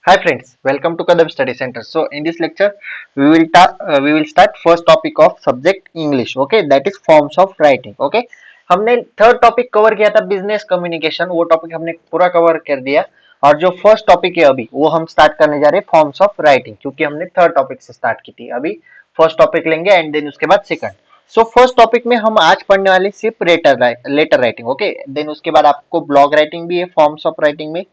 Hi friends, welcome to Kadam Study Center. So in this lecture, we will start first topic of subject English. Okay, that is forms of writing. Okay, हमने third topic cover किया था business communication, वो topic हमने पूरा cover कर दिया और जो फर्स्ट टॉपिक है अभी वो हम स्टार्ट करने जा रहे हैं फॉर्म्स ऑफ राइटिंग, क्योंकि हमने थर्ड टॉपिक से स्टार्ट की थी. अभी फर्स्ट टॉपिक लेंगे एंड देन उसके बाद सेकंड. सो फर्स्ट टॉपिक में हम आज पढ़ने वाले सिर्फ लेटर राइटिंग. ओके, देन उसके बाद आपको ब्लॉग राइटिंग भी है फॉर्म्स ऑफ राइटिंग में,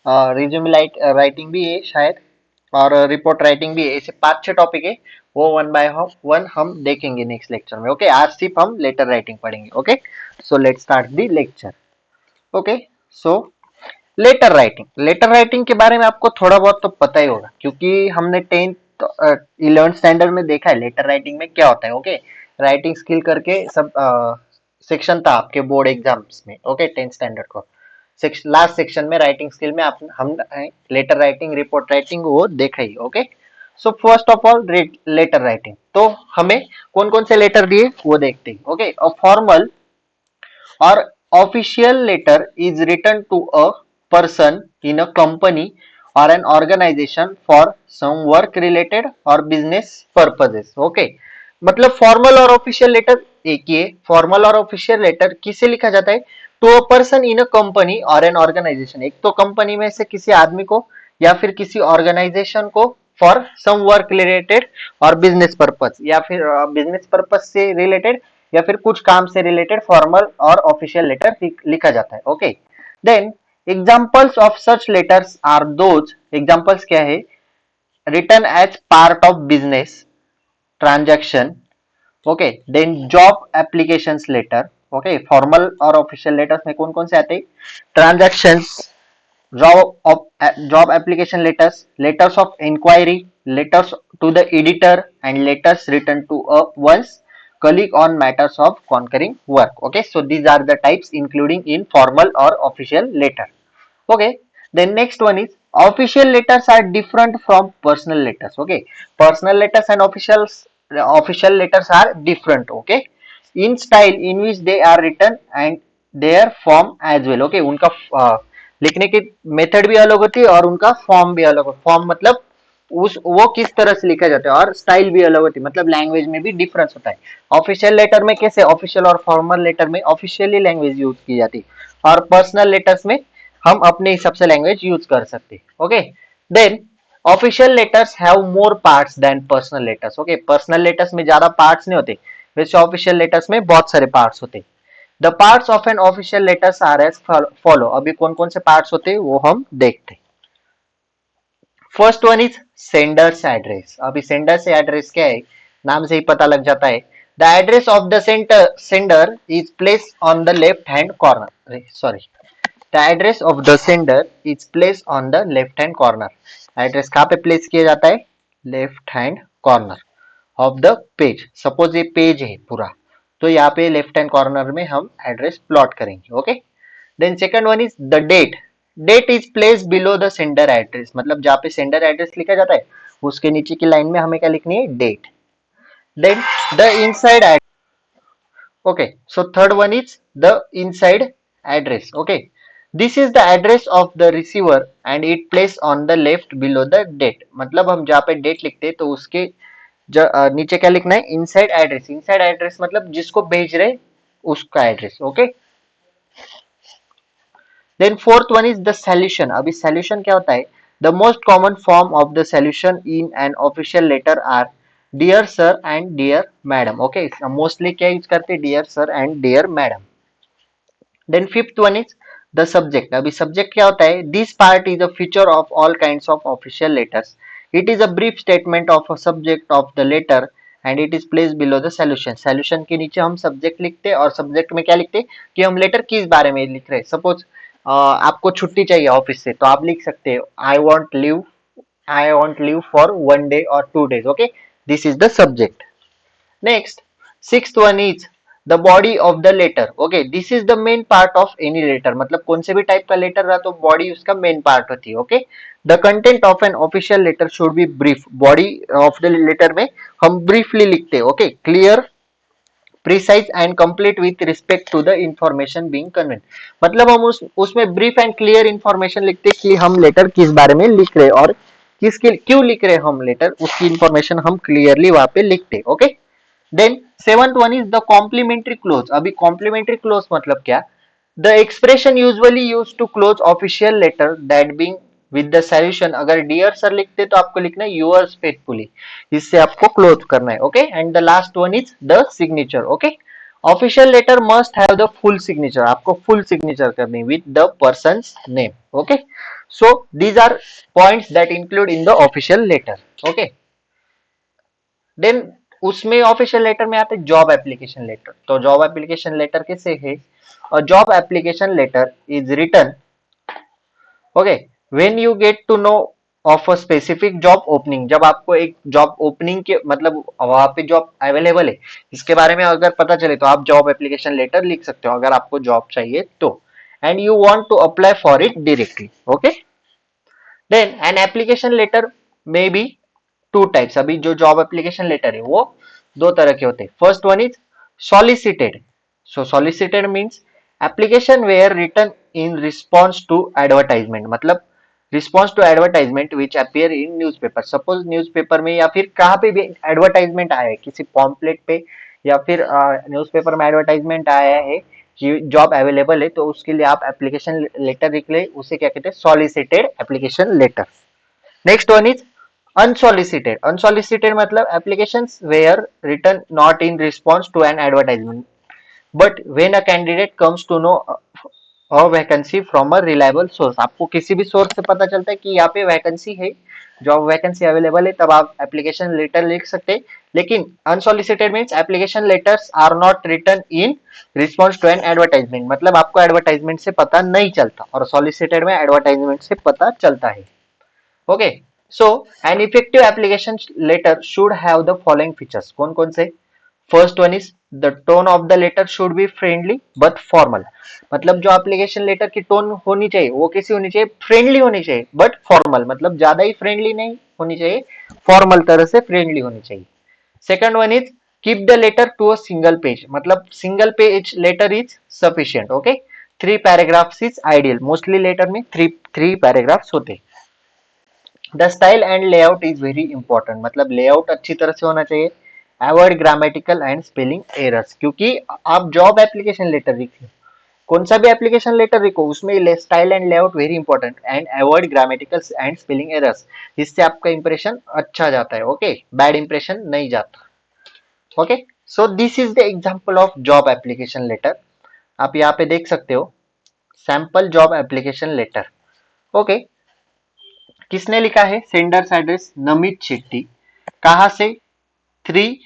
रिज्यूम राइटिंग भी है शायद, और रिपोर्ट राइटिंग भी है. ऐसे 5-6 टॉपिक है, वो वन बाय वन हम देखेंगे नेक्स्ट लेक्चर में. ओके, आज सिर्फ हम लेटर राइटिंग पढ़ेंगे. Okay, so let's start the lecture. Okay, so letter writing के बारे में आपको थोड़ा बहुत तो पता ही होगा, क्योंकि हमने 10th 11th स्टैंडर्ड में देखा है लेटर राइटिंग में क्या होता है. ओके, राइटिंग स्किल करके सब सेक्शन था आपके बोर्ड एग्जाम्स में. ओके, 10th स्टैंडर्ड को लास्ट सेक्शन में राइटिंग स्किल में आप हम लेटर राइटिंग रिपोर्ट राइटिंग वो देख रही. Okay, so first of all letter writing, तो हमें कौन कौन से लेटर दिए वो देखते हैं. ओके, अ फॉर्मल और official letter is written to a person in a company or an organization for some work related or business purposes. Okay, मतलब फॉर्मल और ऑफिशियल लेटर एक ही है. फॉर्मल और ऑफिशियल लेटर किसे लिखा जाता है? To a person in a company और एन ऑर्गेनाइजेशन, एक तो कंपनी में से किसी आदमी को या फिर किसी ऑर्गेनाइजेशन को, फॉर सम वर्क रिलेटेड और बिजनेस पर्पज, या फिर बिजनेस पर्पज से रिलेटेड या फिर कुछ काम से रिलेटेड फॉर्मल और ऑफिशियल लेटर लिखा जाता है. Okay, then examples of such letters are those, examples क्या है? Written as part of business transaction. Okay, then job application letter. Okay, formal और ऑफिशियल लेटर्स में कौन कौन से आते हैं? Transactions, job application letters, letters of inquiry, letters to the editor and letters written to a one's colleague on matters of conquering work. Okay, so these are the types including in formal or official letter. Okay, then next one is official letters are different from personal letters. Okay, personal letters and official letters are different. Okay, in style in which they are written and their form as well. Okay, उनका लिखने की method भी अलग होती है और उनका form भी अलग होता है. फॉर्म मतलब उस वो किस तरह से लिखा जाता है, और स्टाइल भी अलग होती है, मतलब लैंग्वेज में भी डिफरेंस होता है. ऑफिशियल लेटर में कैसे, ऑफिशियल और फॉर्मल लेटर में ऑफिशियली लैंग्वेज यूज की जाती है और पर्सनल लेटर्स में हम अपने हिसाब से लैंग्वेज यूज कर सकते. Okay, then official letters have more parts than personal letters. Okay, personal letters में ज्यादा पार्ट्स नहीं होते, वैसे ऑफिशियल लेटर्स में बहुत सारे पार्ट्स होते. The parts of an official letters are as follow. अभी कौन कौन से पार्ट्स होते हैं वो हम देखते. First one is sender's address. अभी सेंडर्स एड्रेस क्या है, नाम से ही पता लग जाता है. The address of the sender is place on the left hand corner. Sorry, the address of the sender is place on the left hand corner. Address कहाँ पे प्लेस किया जाता है? Left hand corner of the page. Suppose ये page है पूरा, तो यहाँ पे लेफ्ट हैंड कॉर्नर में हम एड्रेस प्लॉट करेंगे. Okay, then second one is the date. Date is place below the sender address, मतलब जहाँ पे सेंडर एड्रेस लिखा जाता है उसके नीचे की लाइन में हमें क्या लिखनी है? Date. Then the inside. Okay, so third one is the inside address. Okay, this is the address of the receiver and it placed on the left below the date. मतलब हम जहाँ पे डेट लिखते हैं तो उसके नीचे क्या लिखना है? Inside address. इनसाइड एड्रेस मतलब जिसको भेज रहे उसका address. Okay, then fourth one is the solution. अभी सॉल्यूशन क्या होता है? The most common form of the solution in an official letter are dear sir and dear madam. Okay, mostly क्या यूज करते? Dear sir and dear madam. Then fifth one is the subject. अभी subject क्या होता है? This part is a feature of all kinds of official letters. It is a brief statement of a subject of the letter and it is place below the solution. Solution के नीचे हम subject लिखते हैं और subject में क्या लिखते हैं कि हम लेटर किस बारे में लिख रहे हैं. सपोज आपको छुट्टी चाहिए ऑफिस से, तो आप लिख सकते हो I want leave for 1 day or 2 days. Okay, this is the subject. Next, sixth one is the body of the letter. Okay, this is the main part of any letter, मतलब कौन से भी टाइप का letter रहा तो body उसका main part होती है. Okay, the content of an official letter should be brief. Body of the letter में हम ब्रीफली लिखते हैं. Okay, clear, precise and complete with respect to the information being conveyed. मतलब हम उसमें ब्रीफ एंड क्लियर इंफॉर्मेशन लिखते हैं कि हम लेटर किस बारे में लिख रहे हैं और किसके क्यों लिख रहे हैं हम लेटर, उसकी इंफॉर्मेशन हम क्लियरली वहां पे लिखते, okay. Then seventh one is the complimentary close. अभी कॉम्प्लीमेंट्री क्लोज मतलब क्या, the expression usually use to close official letter that being with the solution. अगर डियर सर लिखते तो आपको लिखना है योर्स फेथफुली, इससे आपको क्लोज करना है, okay. And the last one is the signature, okay. Official letter must have the full signature, आपको फुल सिग्नेचर करनी with the person's name, okay. So these are points that include in the official letter, okay. Then उसमें official letter में आते job application letter. तो job application letter कैसे है, a job application letter is written, okay, when you get to know of a specific job opening। जब आपको एक job opening के मतलब वहां पे जॉब अवेलेबल है इसके बारे में अगर पता चले तो आप जॉब एप्लीकेशन लेटर लिख सकते हो अगर आपको जॉब चाहिए तो, and you want to apply for it directly, okay. Then an application letter may be two types. अभी जो जॉब एप्लीकेशन लेटर है वो दो तरह के होते हैं। First one is solicited. So solicited means application were written in response to advertisement, मतलब response to advertisement which appear in newspaper. Suppose newspaper में या फिर कहाँ पे भी एडवर्टाइजमेंट आया है किसी पॉम्पलेट पे या फिर न्यूज़पेपर में एडवर्टाइजमेंट आया है कि जॉब अवेलेबल है, तो उसके लिए आप एप्लीकेशन लेटर लिख ले, उसे क्या कहते हैं, solicited application letter. Next one is unsolicited। unsolicited मतलब applications were written not in response to an advertisement but when a candidate comes to know a vacancy from a reliable source। आपको किसी भी सोर्स से पता चलता है कि यहाँ पे वैकेंसी है, जॉब वैकेंसी अवेलेबल है, तब आप एप्लीकेशन लेटर लिख सकते हैं। लेकिन unsolicited means application letters are not written in response to an advertisement, मतलब आपको एडवर्टाइजमेंट से पता नहीं चलता, और सॉलिसिटेड में एडवर्टाइजमेंट से पता चलता है, okay. So an effective application letter should have the following features. कौन कौन से, first one is the tone of the letter should be friendly but formal. मतलब जो एप्लीकेशन लेटर की टोन होनी चाहिए वो कैसी होनी चाहिए, फ्रेंडली होनी चाहिए बट फॉर्मल, मतलब ज्यादा ही फ्रेंडली नहीं होनी चाहिए, फॉर्मल तरह से फ्रेंडली होनी चाहिए। Second one is keep the letter to a single page, मतलब single page letter is sufficient, okay. Three paragraphs is ideal, mostly letter में थ्री थ्री पैराग्राफ्स होते हैं। The style and layout is very important, मतलब layout अच्छी तरह से होना चाहिए। Avoid grammatical and spelling errors, क्योंकि आप जॉब एप्लीकेशन लेटर लिखिए, कौन सा भी एप्लीकेशन लेटर लिखो उसमें style and layout very important, and avoid grammatical and spelling errors. इससे आपका इंप्रेशन अच्छा जाता है, ओके, बैड इंप्रेशन नहीं जाता, okay. So this is the example of job application letter. आप यहाँ पे देख सकते हो sample job application letter, okay. किसने लिखा है, सेंडर्स एड्रेस नमित शेट्टी, कहाँ से, 3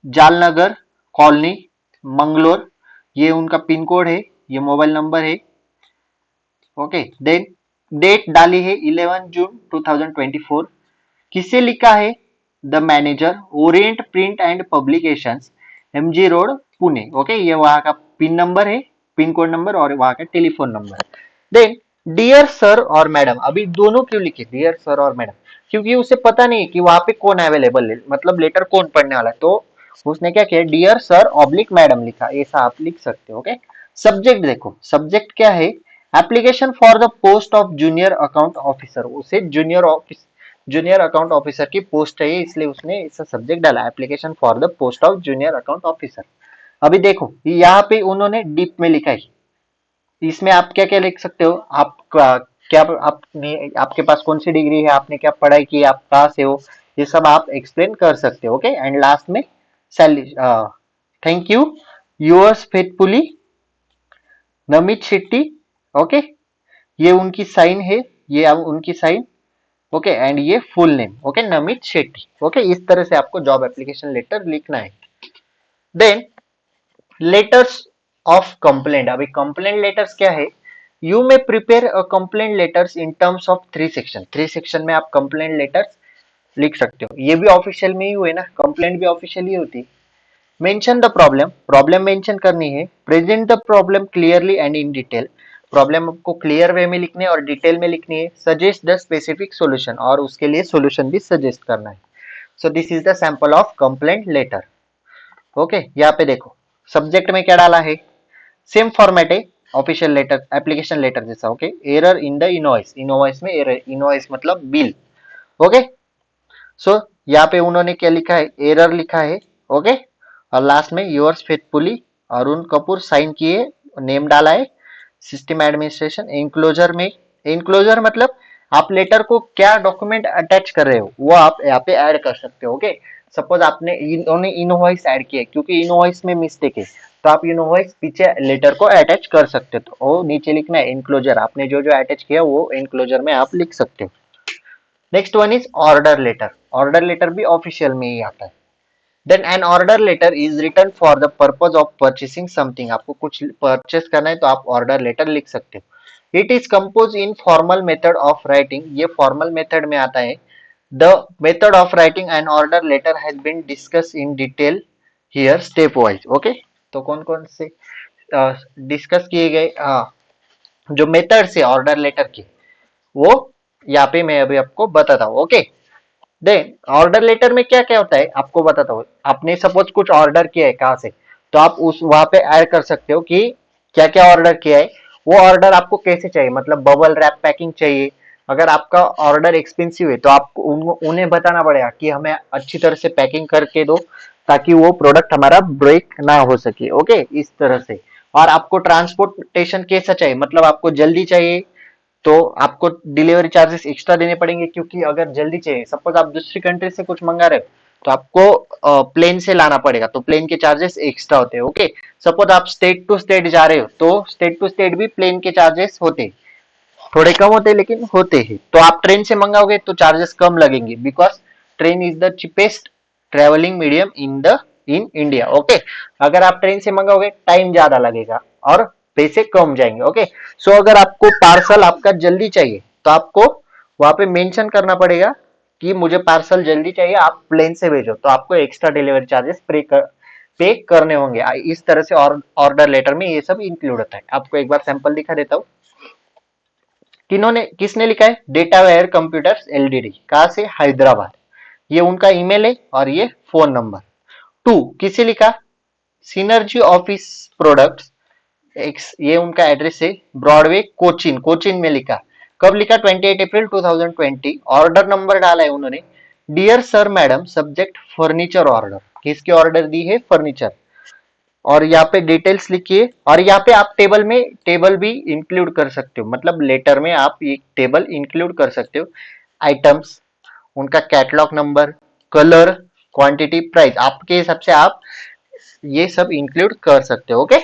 जालनगर कॉलोनी मंगलोर, ये उनका पिन कोड है, ये मोबाइल नंबर है, ओके। देन डेट डाली है 11 जून 2024। किसे लिखा है, the manager Orient Print and Publications, MG road Pune, okay. ये वहां का पिन नंबर है, पिन कोड नंबर और वहां का telephone number. Then dear sir और मैडम, अभी दोनों क्यों लिखे डियर सर और मैडम, क्योंकि उसे पता नहीं कि वहां पे कौन अवेलेबल है, मतलब लेटर कौन पढ़ने वाला है, तो उसने क्या किया, डियर सर ऑब्लिक मैडम लिखा, ऐसा आप लिख सकते हो, ओके। सब्जेक्ट देखो, सब्जेक्ट क्या है, application for the post of junior account officer, उसे जूनियर अकाउंट ऑफिसर की पोस्ट चाहिए, इसलिए उसने इसका सब्जेक्ट डाला application for the post of junior account officer. अभी देखो यहाँ पे उन्होंने डीप में लिखा है, इसमें आप क्या क्या लिख सकते हो, आप क्या आपने, आपके पास कौन सी डिग्री है, आपने क्या पढ़ाई की, आप कहाँ से हो, ये सब आप एक्सप्लेन कर सकते हो, ओके। एंड लास्ट में thank you yours faithfully Namit Shetty, okay. ये उनकी साइन है, ये अब उनकी साइन, ओके। एंड ये full name, okay, Namit Shetty, okay. इस तरह से आपको जॉब एप्लीकेशन लेटर लिखना है। Then letters of complaint. अभी कंप्लेंट लेटर्स क्या है, you may prepare a complaint letters in terms of 3 section. 3 section में आप कंप्लेंट लेटर्स लिख सकते हो, ये भी ऑफिशियल में ही हुए ना, कंप्लेंट भी ऑफिशियल ही होती है। Mention the problem, problem mention करनी है। Present the problem clearly and in detail, problem आपको क्लियर वे में लिखनी है और डिटेल में लिखनी है। सजेस्ट द स्पेसिफिक सॉल्यूशन, और उसके लिए सॉल्यूशन भी सजेस्ट करना है। So this is the sample of complaint letter, okay. यहाँ पे देखो सब्जेक्ट में क्या डाला है, सेम फॉर्मेट है ऑफिशियल लेटर एप्लीकेशन लेटर जैसा, okay. Error in the invoice, invoice में एरर, इनवॉइस मतलब बिल, ओके। सो यहाँ पे उन्होंने क्या लिखा है, एरर लिखा है। ओके, और लास्ट में yours faithfully Arun Kapoor sign किए, नेम डाला है, सिस्टम एडमिनिस्ट्रेशन। एंक्लोजर में, एंक्लोजर मतलब आप लेटर को क्या डॉक्यूमेंट अटैच कर रहे हो वो आप यहाँ पे ऐड कर सकते हो। ओके, सपोज आपने इन्होंने इनवॉइस ऐड किया है, क्योंकि इनवॉइस में मिस्टेक है तो आप इनवॉइस पीछे लेटर को अटैच कर सकते हो, तो वो नीचे लिखना है एंक्लोजर, आपने जो जो अटैच किया वो एंक्लोजर में आप लिख सकते हो। Next one is order letter. Order letter भी ऑफिशियल में ही आता है। Then an order letter is written for the purpose of purchasing something, आपको कुछ परचेस करना है तो आप ऑर्डर लेटर लिख सकते हो। It is compose in formal method of writing, ये फॉर्मल मेथड में आता है। The method of writing an order letter has been discuss in detail here step wise. Okay, तो कौन कौन से डिस्कस किए गए जो मेथड से ऑर्डर लेटर के, वो यहाँ पे मैं अभी आपको बताता हूँ। ओके, देन ऑर्डर लेटर में क्या क्या होता है आपको बताता हूँ। आपने सपोज कुछ ऑर्डर किया है कहाँ से, तो आप उस वहां पे ऐड कर सकते हो कि क्या क्या ऑर्डर किया है, वो ऑर्डर आपको कैसे चाहिए, मतलब बबल रैप पैकिंग चाहिए। अगर आपका ऑर्डर एक्सपेंसिव है तो आपको उन्हें बताना पड़ेगा कि हमें अच्छी तरह से पैकिंग करके दो ताकि वो प्रोडक्ट हमारा ब्रेक ना हो सके। ओके, इस तरह से। और आपको ट्रांसपोर्टेशन कैसा चाहिए, मतलब आपको जल्दी चाहिए तो आपको डिलीवरी चार्जेस एक्स्ट्रा देने पड़ेंगे, क्योंकि अगर जल्दी चाहिए, सपोज आप दूसरी कंट्री से कुछ मंगा रहे हो तो आपको प्लेन से लाना पड़ेगा, तो प्लेन के चार्जेस एक्स्ट्रा होते हैं। ओके, सपोज आप स्टेट टू स्टेट जा रहे हो तो स्टेट टू स्टेट भी प्लेन के चार्जेस होते हैं, थोड़े कम होते हैं लेकिन होते हैं। तो आप ट्रेन से मंगाओगे तो चार्जेस कम लगेंगे, because train is the cheapest travelling medium in India. Okay, अगर आप ट्रेन से मंगाओगे टाइम ज्यादा लगेगा और पैसे कम जाएंगे। ओके, सो अगर आपको पार्सल आपका जल्दी चाहिए तो आपको वहां पे मेंशन करना पड़ेगा कि मुझे पार्सल जल्दी चाहिए, आप प्लेन से भेजो, तो आपको एक्स्ट्रा डिलीवरी चार्जेस पे करने होंगे। इस तरह से ऑर्डर लेटर में ये सब इंक्लूड होता है। आपको एक बार सैंपल दिखा देता हूँ। किन्होंने किसने लिखा है, डेटा वेयर कंप्यूटर्स एलटीडी, कहाँ से, हैदराबाद। ये उनका ईमेल है और ये फोन नंबर। टू, किसे लिखा, सिनर्जी ऑफिस प्रोडक्ट्स एक्स, ये उनका एड्रेस है, ब्रॉडवे कोचिन, कोचिन में लिखा। कब लिखा, 28 अप्रैल 2020। ऑर्डर नंबर डाला है उन्होंने, dear sir madam, subject furniture order, किसकी ऑर्डर दी है, फर्नीचर। और यहाँ पे डिटेल्स लिखिए, और यहाँ पे आप टेबल भी इंक्लूड कर सकते हो, मतलब लेटर में आप एक टेबल इंक्लूड कर सकते हो। आइटम्स, उनका catalogue number, colour, quantity, price, आपके हिसाब से आप ये सब इंक्लूड कर सकते हो। Okay,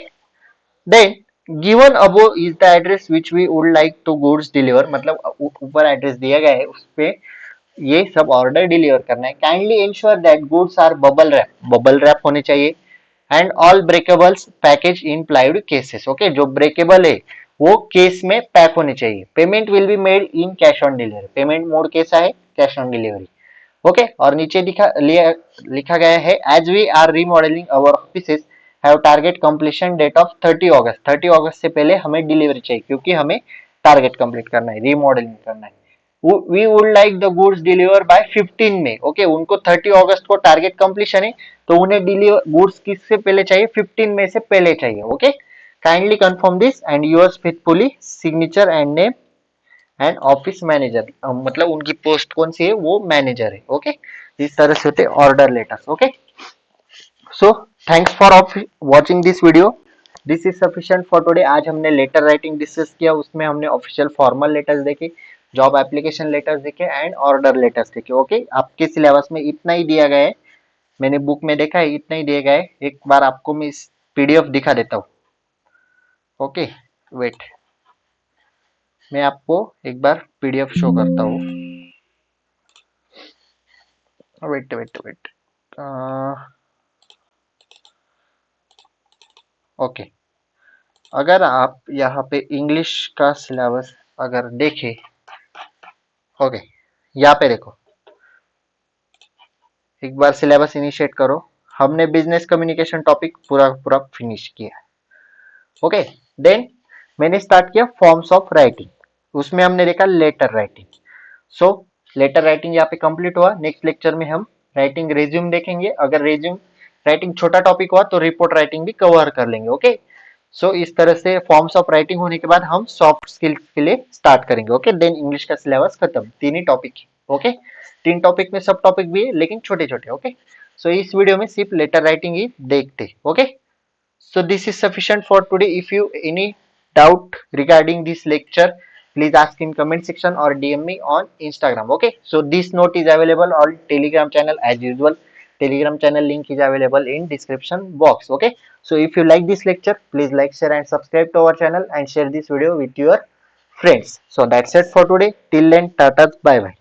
then given above is the address which we would like to goods deliver, मतलब ऊपर एड्रेस दिया गया है उस पे ये सब ऑर्डर डिलीवर करना है। Kindly ensure that goods are bubble wrap, bubble wrap होने चाहिए, and all breakables package in plywood cases. Okay, जो ब्रेकेबल है वो केस में पैक होने चाहिए। Payment will be made in cash on delivery, payment mode कैसा है, कैश ऑन डिलीवरी। ओके, और नीचे लिखा गया है, as we are remodelling our offices have target completion date of 30 अगस्त, 30 अगस्त से पहले हमें डिलीवरी चाहिए, क्योंकि हमें टारगेट कंप्लीट करना है, रीमॉडलिंग करना है। We would like the goods deliver by 15 में। ओके, उनको 30 अगस्त को टारगेट कंप्लीशन है, तो उन्हें डिलीवर गुड्स किससे पहले चाहिए, 15 में से पहले चाहिए। Okay, kindly confirm this and yours faithfully, signature and name and office manager, मतलब उनकी पोस्ट कौन सी है, वो मैनेजर है। ओके, इस तरह से होते order letters. Okay, so thanks for watching this video, this is sufficient for today. आज हमने लेटर राइटिंग डिस्कस किया, उसमें हमने ऑफिशियल फॉर्मल लेटर्स देखे, जॉब एप्लीकेशन लेटर्स देखे एंड ऑर्डर लेटर्स देखे। ओके, आपके सिलेबस में इतना ही दिया गया है, मैंने बुक में देखा है इतना ही दिया गया है। एक बार आपको मैं इस पीडीएफ दिखा देता हूँ। ओके, वेट, मैं आपको एक बार पीडीएफ शो करता हूँ। वेट वेट वेट, ओके, अगर आप यहाँ पे इंग्लिश का सिलेबस अगर देखें, ओके, यहाँ पे देखो, एक बार सिलेबस इनिशिएट करो। हमने बिजनेस कम्युनिकेशन टॉपिक पूरा पूरा फिनिश किया। ओके, देन मैंने स्टार्ट किया फॉर्म्स ऑफ राइटिंग, उसमें हमने देखा लेटर राइटिंग। सो लेटर राइटिंग यहाँ पे कंप्लीट हुआ। नेक्स्ट लेक्चर में हम राइटिंग रेज्यूम देखेंगे, अगर रेज्यूम राइटिंग छोटा टॉपिक हुआ तो रिपोर्ट राइटिंग भी कवर कर लेंगे। ओके, सो इस तरह से फॉर्म्स ऑफ राइटिंग होने के बाद हम सॉफ्ट स्किल्स के लिए स्टार्ट करेंगे। ओके, देन इंग्लिश का सिलेबस खत्म, तीन ही टॉपिक। ओके, 3 टॉपिक में सब टॉपिक भी है लेकिन छोटे छोटे। ओके, सो इस वीडियो में सिर्फ लेटर राइटिंग ही देखते। Okay, so this is sufficient for today. If you any doubt regarding this lecture, please ask in comment section or DM me on Instagram. Okay, so this note is available on Telegram channel as usual. Telegram channel link is available in description box. Okay, so if you like this lecture, please like, share and subscribe to our channel and share this video with your friends. So that's it for today. Till then, tata, bye bye.